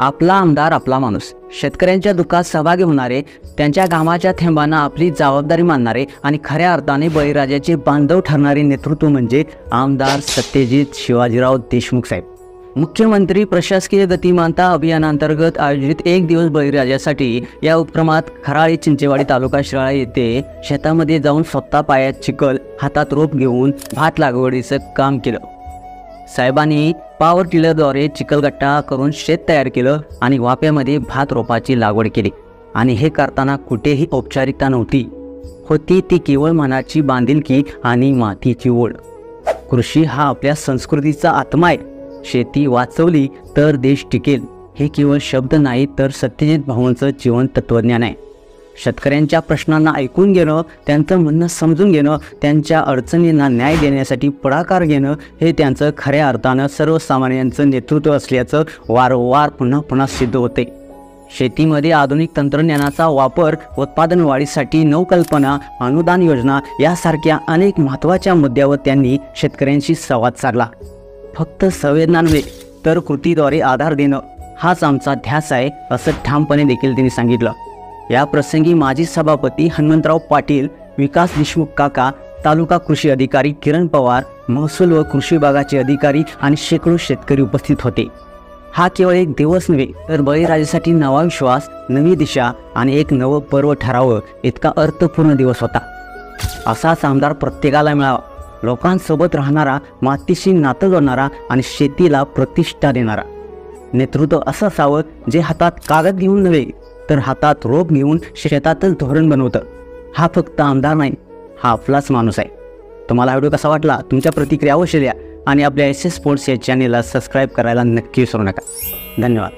आपला आमदार आपला माणूस, शेतकऱ्यांच्या दुःखात सहभागी होणारे, त्यांच्या घामाच्या थेंबांना आपली जबाबदारी मानणारे आणि खऱ्या अर्थाने बळीराजाचे बांधव ठरणारे नेतृत्व म्हणजे आमदार सत्यजित शिवाजीराव देशमुख साहेब. मुख्यमंत्री प्रशासकीय गतिमानता अभियानांतर्गत आयोजित एक दिवस बळीराजासाठी या उपक्रमात खराळी चिंचेवाडी तालुका शिराळा येथे शेतामध्ये जाऊन स्वतः पायात चिखल, हातात रोप घेऊन भात लागवडीचं काम केलं. साहेबांनी पॉवर टिलरद्वारे चिखलगट्टा करून शेत तयार केलं आणि वाफ्यामध्ये भात रोपाची लागवड केली. आणि हे करताना कुठेही औपचारिकता नव्हती, होती ती केवळ मनाची बांधिलकी आणि मातीची ओढ. कृषी हा आपल्या संस्कृतीचा आत्मा आहे. शेती वाचवली तर देश टिकेल हे केवळ शब्द नाही तर सत्यजित भाऊंचं जीवन तत्त्वज्ञान आहे. शेतकऱ्यांच्या प्रश्नांना ऐकून घेणं, त्यांचं म्हणणं समजून घेणं, त्यांच्या अडचणींना न्याय देण्यासाठी पुढाकार घेणं हे त्यांचं खऱ्या अर्थानं सर्वसामान्यांचं नेतृत्व असल्याचं वारंवार पुन्हा पुन्हा सिद्ध होते. शेतीमध्ये आधुनिक तंत्रज्ञानाचा वापर, उत्पादन वाढीसाठी नवकल्पना, अनुदान योजना यासारख्या अनेक महत्त्वाच्या मुद्द्यावर त्यांनी शेतकऱ्यांशी संवाद साधला. फक्त संवेदना नव्हे तर कृतीद्वारे आधार देणं हाच आमचा ध्यास आहे, असं ठामपणे देखील त्यांनी सांगितलं. या प्रसंगी माजी सभापती हनुमंतराव पाटील, विकास देशमुख काका, तालुका कृषी अधिकारी किरण पवार, महसूल व कृषी विभागाचे अधिकारी आणि शेकडो शेतकरी उपस्थित होते. हा केवळ एक दिवस नव्हे तर बळीराजासाठी नवा विश्वास, नवी दिशा आणि एक नवं पर्व ठरावं इतका अर्थपूर्ण दिवस होता. असाच आमदार प्रत्येकाला मिळावा, लोकांसोबत राहणारा, मातीशी नातं जोडणारा आणि शेतीला प्रतिष्ठा देणारा. नेतृत्व असं असावं जे हातात कागद घेऊन नव्हे तर हातात रोप घेऊन शेतातच धोरण बनवतं. हा फक्त आमदार नाही, हा आपलाच माणूस आहे. तुम्हाला व्हिडिओ कसा वाटला? तुमच्या प्रतिक्रिया अवश्य द्या आणि आपल्या SS स्पोर्ट्स या चॅनेलला सबस्क्राईब करायला नक्की विसरू नका. धन्यवाद.